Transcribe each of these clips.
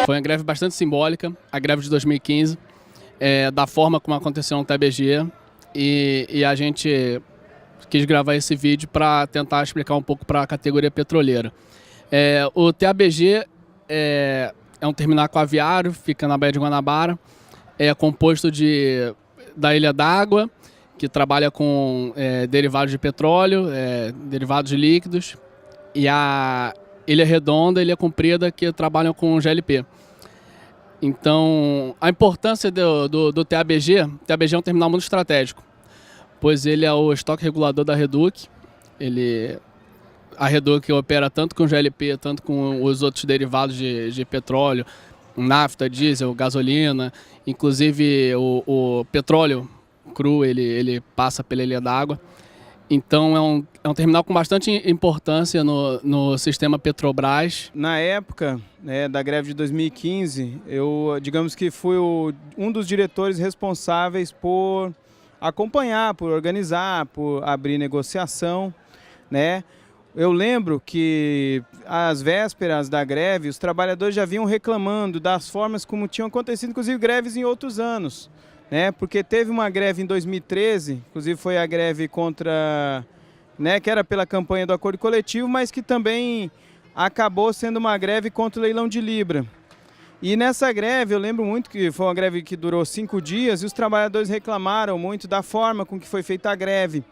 Foi uma greve bastante simbólica, a greve de 2015, da forma como aconteceu no TABG, e a gente quis gravar esse vídeo para tentar explicar um pouco para a categoria petroleira. O TABG é um terminal aquaviário, fica na Baía de Guanabara, é composto da Ilha d'Água, que trabalha com derivados de petróleo, derivados de líquidos, e a Ilha Redonda, Ilha Comprida, que trabalham com GLP. Então, a importância do TABG, o TABG é um terminal muito estratégico, pois ele é o estoque regulador da Reduc. A Reduc opera tanto com GLP, tanto com os outros derivados de petróleo, nafta, diesel, gasolina, inclusive o petróleo cru, ele passa pela Ilha d'Água. Então é um terminal com bastante importância no sistema Petrobras. Na época da greve de 2015, eu, digamos que fui um dos diretores responsáveis por acompanhar, por organizar, por abrir negociação, né? Eu lembro que às vésperas da greve, os trabalhadores já vinham reclamando das formas como tinham acontecido, inclusive greves em outros anos, né? Porque teve uma greve em 2013, inclusive foi a greve contra, né, que era pela campanha do acordo coletivo, mas que também acabou sendo uma greve contra o leilão de Libra. E nessa greve, eu lembro muito que foi uma greve que durou 5 dias e os trabalhadores reclamaram muito da forma com que foi feita a greve.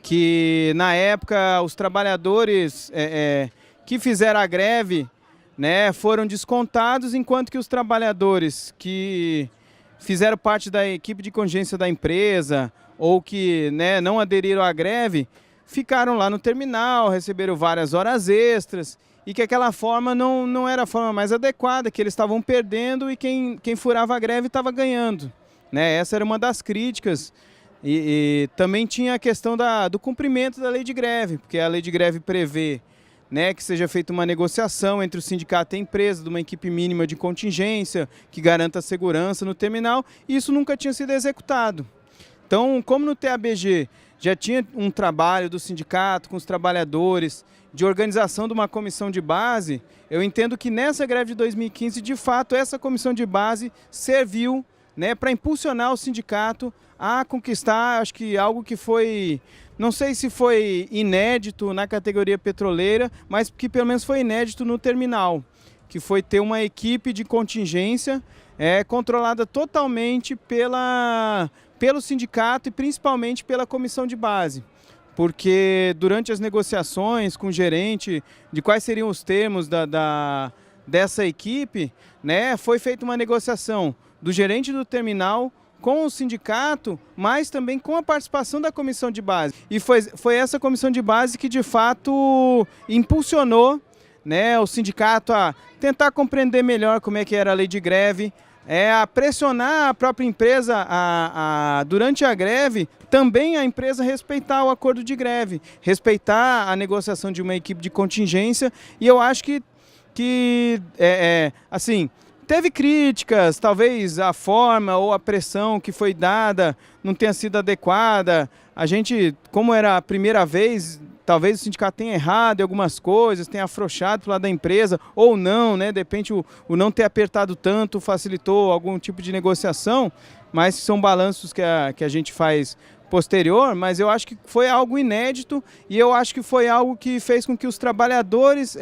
Que na época os trabalhadores que fizeram a greve, né, foram descontados, enquanto que os trabalhadores que fizeram parte da equipe de contingência da empresa ou que, né, não aderiram à greve, ficaram lá no terminal, receberam várias horas extras e que aquela forma não era a forma mais adequada, que eles estavam perdendo e quem furava a greve estava ganhando, né? Essa era uma das críticas. E também tinha a questão do cumprimento da lei de greve, porque a lei de greve prevê, né, que seja feita uma negociação entre o sindicato e a empresa, de uma equipe mínima de contingência, que garanta a segurança no terminal, e isso nunca tinha sido executado. Então, como no TABG já tinha um trabalho do sindicato com os trabalhadores, de organização de uma comissão de base, eu entendo que nessa greve de 2015, de fato, essa comissão de base serviu, né, para impulsionar o sindicato a conquistar, acho que algo que foi, não sei se foi inédito na categoria petroleira, mas que pelo menos foi inédito no terminal, que foi ter uma equipe de contingência controlada totalmente pelo sindicato e principalmente pela comissão de base. Porque durante as negociações com o gerente de quais seriam os termos dessa equipe, né, foi feita uma negociação do gerente do terminal com o sindicato, mas também com a participação da comissão de base. E foi essa comissão de base que, de fato, impulsionou, né, o sindicato a tentar compreender melhor como é que era a lei de greve, a pressionar a própria empresa durante a greve, também a empresa respeitar o acordo de greve, respeitar a negociação de uma equipe de contingência. E eu acho que assim, teve críticas, talvez a forma ou a pressão que foi dada não tenha sido adequada. A gente, como era a primeira vez, talvez o sindicato tenha errado em algumas coisas, tenha afrouxado para o lado da empresa, ou não, né? De repente o não ter apertado tanto facilitou algum tipo de negociação, mas são balanços que a gente faz posterior, mas eu acho que foi algo inédito e eu acho que foi algo que fez com que os trabalhadores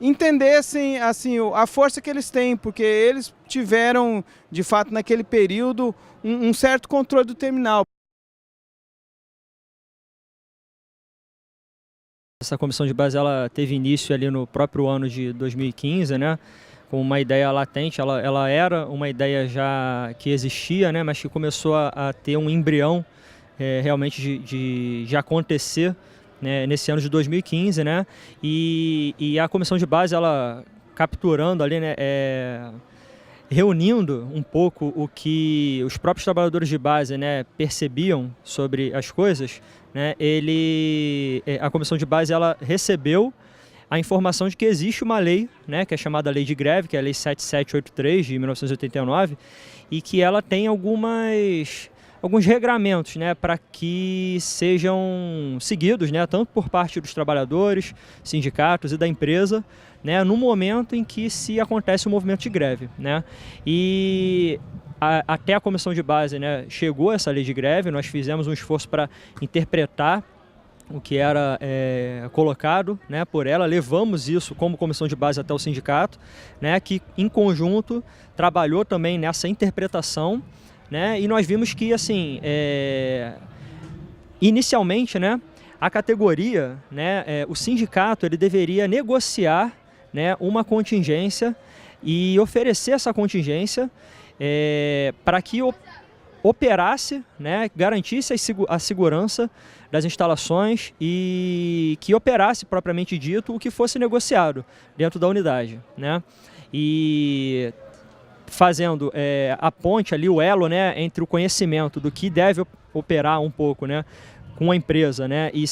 entendessem assim, a força que eles têm, porque eles tiveram, de fato, naquele período, um certo controle do terminal. Essa comissão de base ela teve início ali no próprio ano de 2015, né, com uma ideia latente. Ela era uma ideia já que existia, né, mas que começou a ter um embrião realmente de acontecer, né, nesse ano de 2015, né, e a comissão de base, ela capturando ali, né, reunindo um pouco o que os próprios trabalhadores de base, né, percebiam sobre as coisas, né, a comissão de base ela recebeu a informação de que existe uma lei, né, que é chamada Lei de Greve, que é a Lei 7783 de 1989, e que ela tem algumas alguns regramentos, né, para que sejam seguidos, né, tanto por parte dos trabalhadores, sindicatos e da empresa, né, no momento em que se acontece o movimento de greve, né? E até a comissão de base, né, chegou essa lei de greve, nós fizemos um esforço para interpretar o que era colocado, né, por ela, levamos isso como comissão de base até o sindicato, né, que em conjunto trabalhou também nessa interpretação, né, e nós vimos que, assim, inicialmente, né, a categoria, né, o sindicato, ele deveria negociar, né, uma contingência e oferecer essa contingência para que operasse, né, garantisse a segurança das instalações e que operasse, propriamente dito, o que fosse negociado dentro da unidade, né? E fazendo a ponte ali, o elo, né, entre o conhecimento do que deve operar um pouco, né, com a empresa, né, e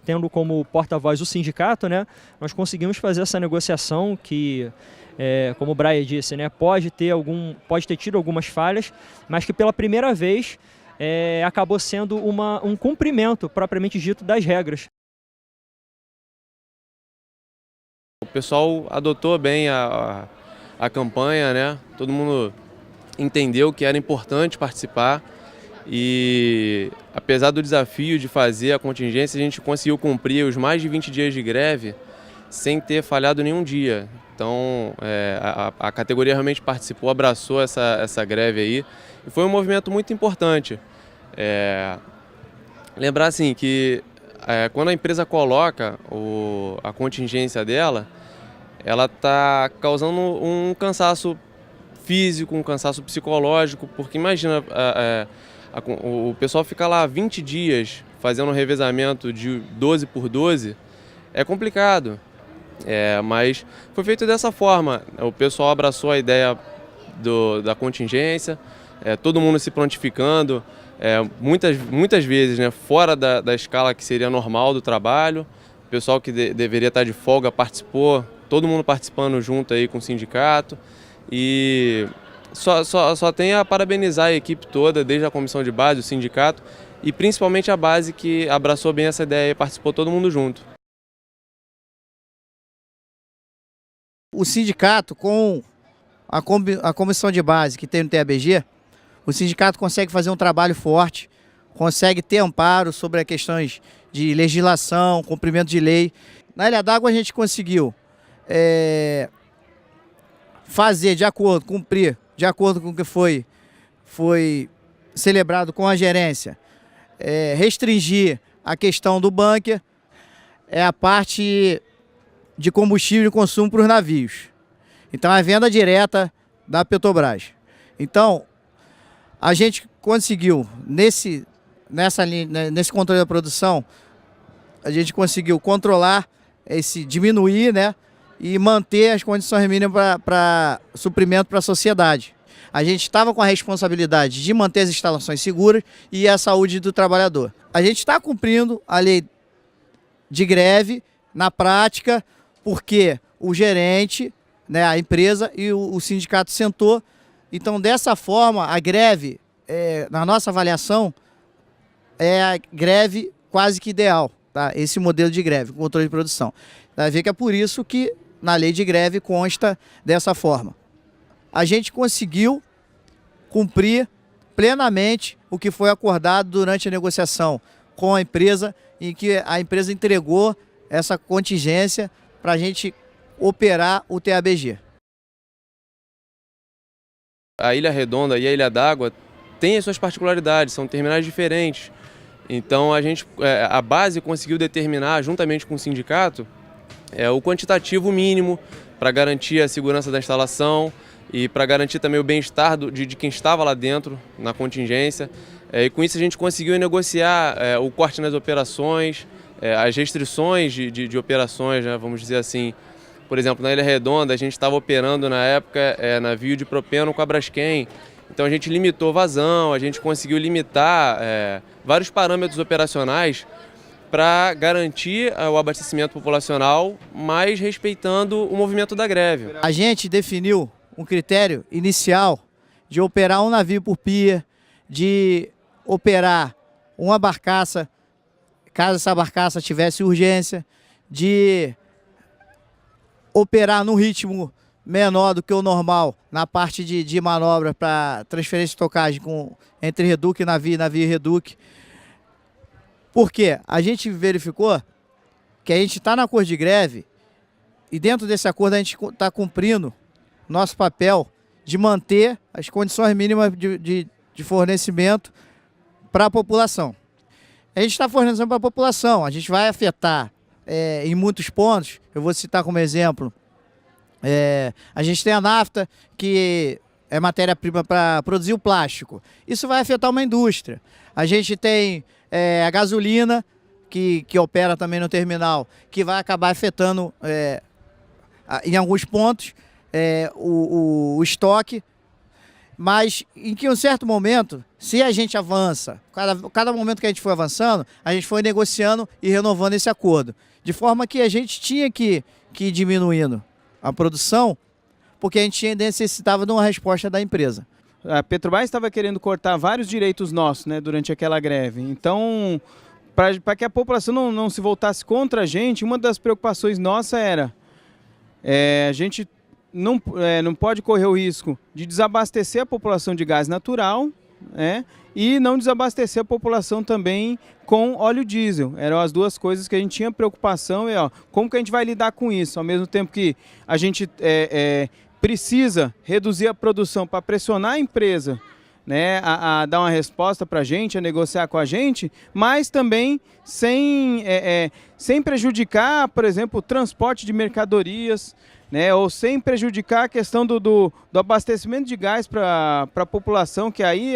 tendo como porta-voz o sindicato, né, nós conseguimos fazer essa negociação que, como o Brian disse, né, pode ter tido algumas falhas, mas que pela primeira vez acabou sendo um cumprimento propriamente dito das regras. O pessoal adotou bem a campanha, né? Todo mundo entendeu que era importante participar e, apesar do desafio de fazer a contingência, a gente conseguiu cumprir os mais de 20 dias de greve sem ter falhado nenhum dia. Então, a categoria realmente participou, abraçou essa greve aí e foi um movimento muito importante. Lembrar assim que quando a empresa coloca a contingência dela, ela está causando um cansaço físico, um cansaço psicológico, porque imagina, o pessoal fica lá 20 dias fazendo um revezamento de 12 por 12, é complicado, mas foi feito dessa forma, o pessoal abraçou a ideia da contingência, todo mundo se prontificando, muitas vezes, né, fora da escala que seria normal do trabalho, o pessoal que deveria estar de folga participou, todo mundo participando junto aí com o sindicato e só tem a parabenizar a equipe toda, desde a comissão de base, o sindicato e principalmente a base que abraçou bem essa ideia e participou todo mundo junto. O sindicato com a comissão de base que tem no TABG, o sindicato consegue fazer um trabalho forte, consegue ter amparo sobre as questões de legislação, cumprimento de lei. Na Ilha d'Água a gente conseguiu fazer cumprir de acordo com o que foi celebrado com a gerência, restringir a questão do bunker, a parte de combustível e consumo para os navios. Então, a venda direta da Petrobras. Então, a gente conseguiu, nesse controle da produção, a gente conseguiu controlar, diminuir, né, e manter as condições mínimas para suprimento para a sociedade. A gente estava com a responsabilidade de manter as instalações seguras e a saúde do trabalhador. A gente está cumprindo a lei de greve na prática, porque o gerente, né, a empresa e o sindicato sentou. Então, dessa forma, a greve, na nossa avaliação, é a greve quase que ideal, tá? Esse modelo de greve, controle de produção. Vai ver que é por isso que na lei de greve consta dessa forma. A gente conseguiu cumprir plenamente o que foi acordado durante a negociação com a empresa, em que a empresa entregou essa contingência para a gente operar o TABG. A Ilha Redonda e a Ilha d'Água têm as suas particularidades, são terminais diferentes. Então a base conseguiu determinar, juntamente com o sindicato, o quantitativo mínimo para garantir a segurança da instalação e para garantir também o bem-estar de quem estava lá dentro na contingência. E com isso a gente conseguiu negociar o corte nas operações, as restrições de operações, né, vamos dizer assim. Por exemplo, na Ilha Redonda a gente estava operando na época navio de propeno com a Braskem. Então a gente limitou vazão, a gente conseguiu limitar vários parâmetros operacionais para garantir o abastecimento populacional, mas respeitando o movimento da greve. A gente definiu um critério inicial de operar um navio por pia, de operar uma barcaça, caso essa barcaça tivesse urgência, de operar num ritmo menor do que o normal na parte de manobra para transferência de tocagem entre reduque e navio e reduque. Por quê? A gente verificou que a gente está na acordo de greve e dentro desse acordo a gente está cumprindo nosso papel de manter as condições mínimas de fornecimento para a população. A gente está fornecendo para a população, a gente vai afetar em muitos pontos. Eu vou citar como exemplo, a gente tem a nafta, que é matéria-prima para produzir o plástico. Isso vai afetar uma indústria. A gente tem a gasolina, que opera também no terminal, que vai acabar afetando em alguns pontos o estoque. Mas em que um certo momento, se a gente avança, cada momento que a gente foi avançando, a gente foi negociando e renovando esse acordo. De forma que a gente tinha que ir diminuindo a produção, porque a gente necessitava de uma resposta da empresa. A Petrobras estava querendo cortar vários direitos nossos, né, durante aquela greve. Então, para que a população não se voltasse contra a gente, uma das preocupações nossa era a gente não pode correr o risco de desabastecer a população de gás natural, e não desabastecer a população também com óleo diesel. Eram as duas coisas que a gente tinha preocupação. Como que a gente vai lidar com isso? Ao mesmo tempo que a gente precisa reduzir a produção para pressionar a empresa, né, a dar uma resposta para a gente, a negociar com a gente, mas também sem prejudicar, por exemplo, o transporte de mercadorias, né, ou sem prejudicar a questão do abastecimento de gás para a população, que aí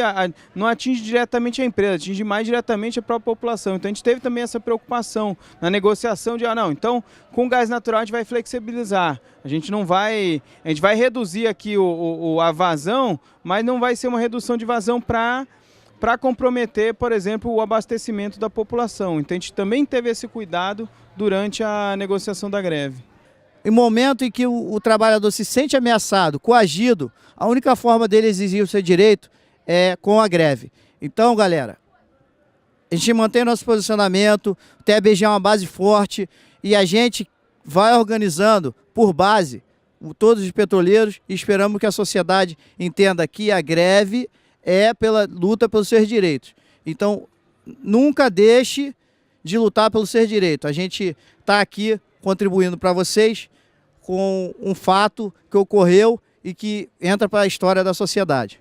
não atinge diretamente a empresa, atinge mais diretamente a própria população. Então a gente teve também essa preocupação na negociação de, não, com gás natural a gente vai flexibilizar, a gente vai reduzir aqui a vazão, mas não vai ser uma redução de vazão para comprometer, por exemplo, o abastecimento da população. Então a gente também teve esse cuidado durante a negociação da greve. Em momento em que o trabalhador se sente ameaçado, coagido, a única forma dele exigir o seu direito é com a greve. Então, galera, a gente mantém nosso posicionamento, o TABG é uma base forte e a gente vai organizando por base todos os petroleiros e esperamos que a sociedade entenda que a greve é pela luta pelos seus direitos. Então, nunca deixe de lutar pelos seus direitos. A gente está aqui contribuindo para vocês com um fato que ocorreu e que entra para a história da sociedade.